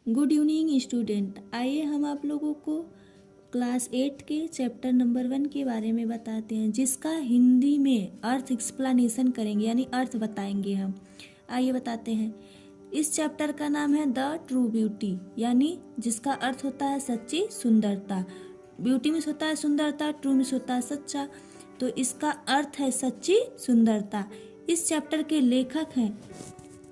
Good evening student. आइए हम आप लोगों को क्लास 8 के चैप्टर नंबर 1 के बारे में बताते हैं, जिसका हिंदी में अर्थ एक्सप्लेनेशन करेंगे, यानी अर्थ बताएंगे हम। आइए बताते हैं। इस चैप्टर का नाम है द ट्रू ब्यूटी, यानी जिसका अर्थ होता है सच्ची सुंदरता। ब्यूटी मीन्स होता है सुंदरता, ट्रू मीन्स होता है सच्चा, तो इसका अर्थ है सच्ची सुंदरता। इस चैप्टर के लेखक हैं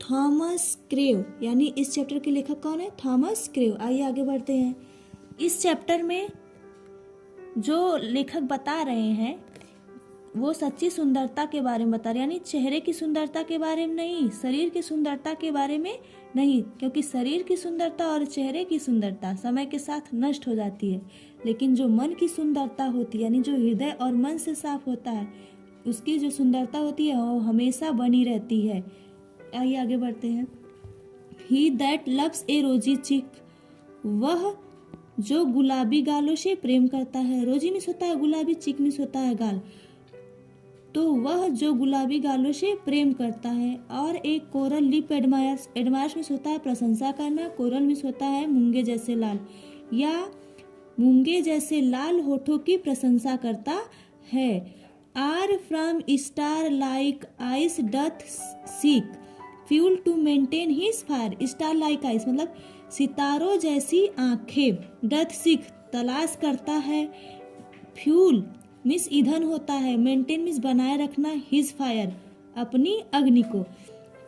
थॉमस क्रेव, यानी इस चैप्टर के लेखक कौन है? Thomas crave. आइए आगे बढ़ते हैं। इस चैप्टर में जो लेखक बता रहे हैं वो सच्ची सुंदरता के बारे में बता रहे हैं, यानी चेहरे की सुंदरता के बारे में नहीं, शरीर की सुंदरता के बारे में नहीं, क्योंकि शरीर की सुंदरता और चेहरे की सुंदरता समय के साथ नष्ट हो जाती है, लेकिन जो मन की सुंदरता होती है, यानी जो हृदय और मन से साफ होता है, उसकी जो सुंदरता होती है वो हमेशा बनी रहती है। आइए आगे बढ़ते हैं। ही दैट लव्स ए रोजी चिक, वह जो गुलाबी गालों से प्रेम करता है। रोजी मिस होता है गुलाबी, चिक मिस होता है गाल, तो वह जो गुलाबी गालों से प्रेम करता है। और एक coral lip admires, admires miss होता है प्रशंसा करना, कोरल मिस होता है मूंगे जैसे लाल, या मूंगे जैसे लाल होठों की प्रशंसा करता है। Or from star like eyes doth seek fuel to maintain his fire. Star like eyes मतलब सितारों जैसी आंखें, डथ सीक तलाश करता है, फ्यूल मिस ईंधन होता है, मेंटेन मिस बनाए रखना, हिज फायर अपनी अग्नि को।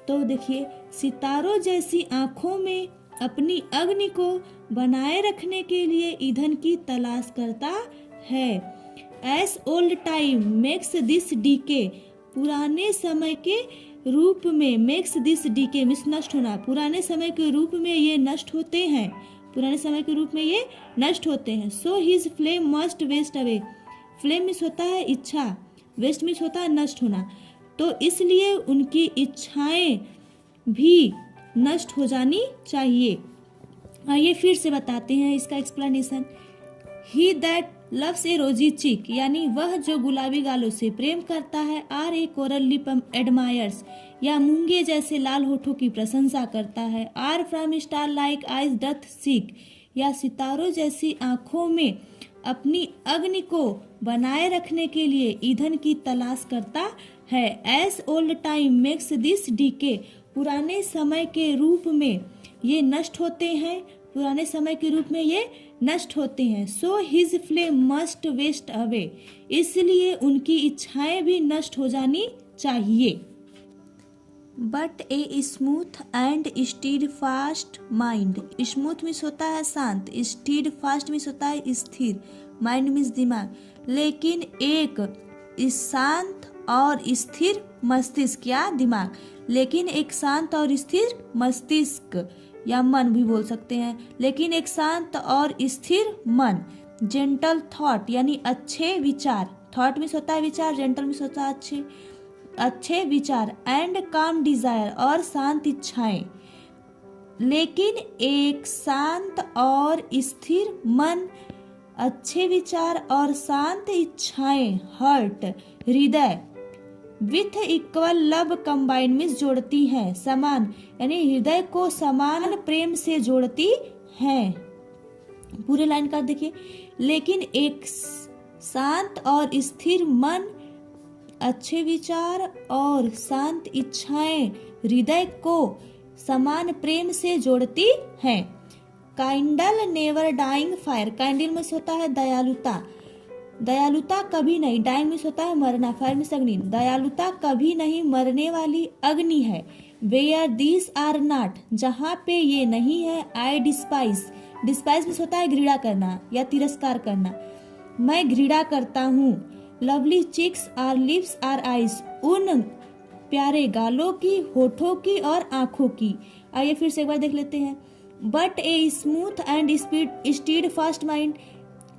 तो देखिए, सितारों जैसी आंखों में अपनी अग्नि को बनाए रखने के लिए ईंधन की तलाश करता है। As old time makes this decay, पुराने समय के रूप में, मेक्स दिस डीके मिस नष्ट होना, पुराने समय के रूप में ये नष्ट होते हैं, पुराने समय के रूप में ये नष्ट होते हैं। So his flame must waste away, flame means होता है इच्छा, वेस्ट मिस होता है नष्ट होना, तो इसलिए उनकी इच्छाएं भी नष्ट हो जानी चाहिए। आइए फिर से बताते हैं इसका एक्सप्लेनेशन। ही दैट लव्स ए रोजी चिक, यानी वह जो गुलाबी गालों से प्रेम करता है। Or a coral lip admires, या मूंगे जैसे लाल होठों की प्रशंसा करता है। Or from star like eyes doth seek, या सितारों जैसी आंखों में अपनी अग्नि को बनाए रखने के लिए ईंधन की तलाश करता है। As old time makes this decay, पुराने समय के रूप में ये नष्ट होते हैं, पुराने समय के रूप में ये नष्ट होते हैं। So his flame must waste away, इसलिए उनकी इच्छाएं भी नष्ट हो जानी चाहिए। But a smooth and steadfast mind, smooth means होता है शांत, स्टीड फास्ट मिस होता है स्थिर, माइंड मिस दिमाग, लेकिन एक शांत और स्थिर मस्तिष्क या दिमाग, लेकिन एक शांत और स्थिर मस्तिष्क या मन भी बोल सकते हैं, लेकिन एक शांत और स्थिर मन। जेंटल थॉट यानी अच्छे विचार, थॉट मिस होता है विचार, जेंटल मिस होता है अच्छे विचार, एंड काम डिजायर और शांत इच्छाएं, लेकिन एक शांत और स्थिर मन, अच्छे विचार और शांत इच्छाएं, हर्ट हृदय, with equal love combined miss जोड़ती हैं, समान यानी हृदय को समान प्रेम से जोड़ती हैं। पूरे लाइन का देखिए, लेकिन एक शांत और स्थिर मन, अच्छे विचार और शांत इच्छाएं हृदय को समान प्रेम से जोड़ती हैं। Kindle never dying fire, kindle में होता है दयालुता, दयालुता कभी नहीं, डाइंग मिस होता है मरना, फायर मिस अग्नि, दयालुता कभी नहीं मरने वाली अग्नि है। वेयर दिस आर नॉट, जहाँ पे ये नहीं है। आई डिस्पाइज, डिस्पाइज मिस होता है घृणा करना या तिरस्कार करना, मैं घृणा करता हूँ। Lovely cheeks or lips or eyes, उन प्यारे गालों की, होठों की और आंखों की। आइए फिर से एक बार देख लेते हैं। But a smooth and steadfast mind,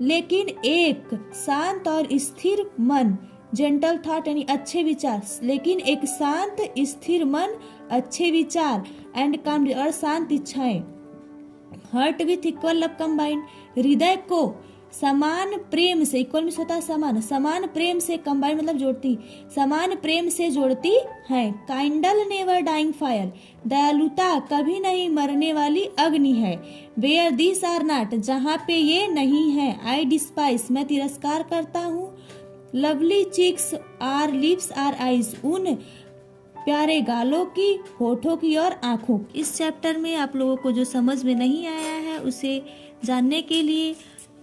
लेकिन एक शांत और स्थिर मन, जेंटल थॉट यानी अच्छे विचार, लेकिन एक शांत स्थिर मन, अच्छे विचार, एंड काम और शांत इच्छाएं, heart with equal love combined, हृदय को समान प्रेम से, इक्वल मीन्स होता है समान, समान प्रेम से, कंबाइन मतलब जोड़ती, समान प्रेम से जोड़ती है। काइंडल नेवर डाइंग फायर, दयालुता कभी नहीं मरने वाली अग्नि है। वेयर दिस आर नॉट, जहाँ पे ये नहीं है। आई डिस्पाइस, मैं तिरस्कार करता हूँ। Lovely cheeks or lips or eyes, उन प्यारे गालों की, होठों की और आँखों। इस चैप्टर में आप लोगों को जो समझ में नहीं आया है उसे जानने के लिए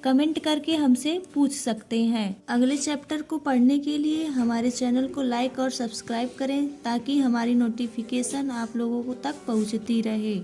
कमेंट करके हमसे पूछ सकते हैं। अगले चैप्टर को पढ़ने के लिए हमारे चैनल को लाइक और सब्सक्राइब करें ताकि हमारी नोटिफिकेशन आप लोगों को तक पहुंचती रहे।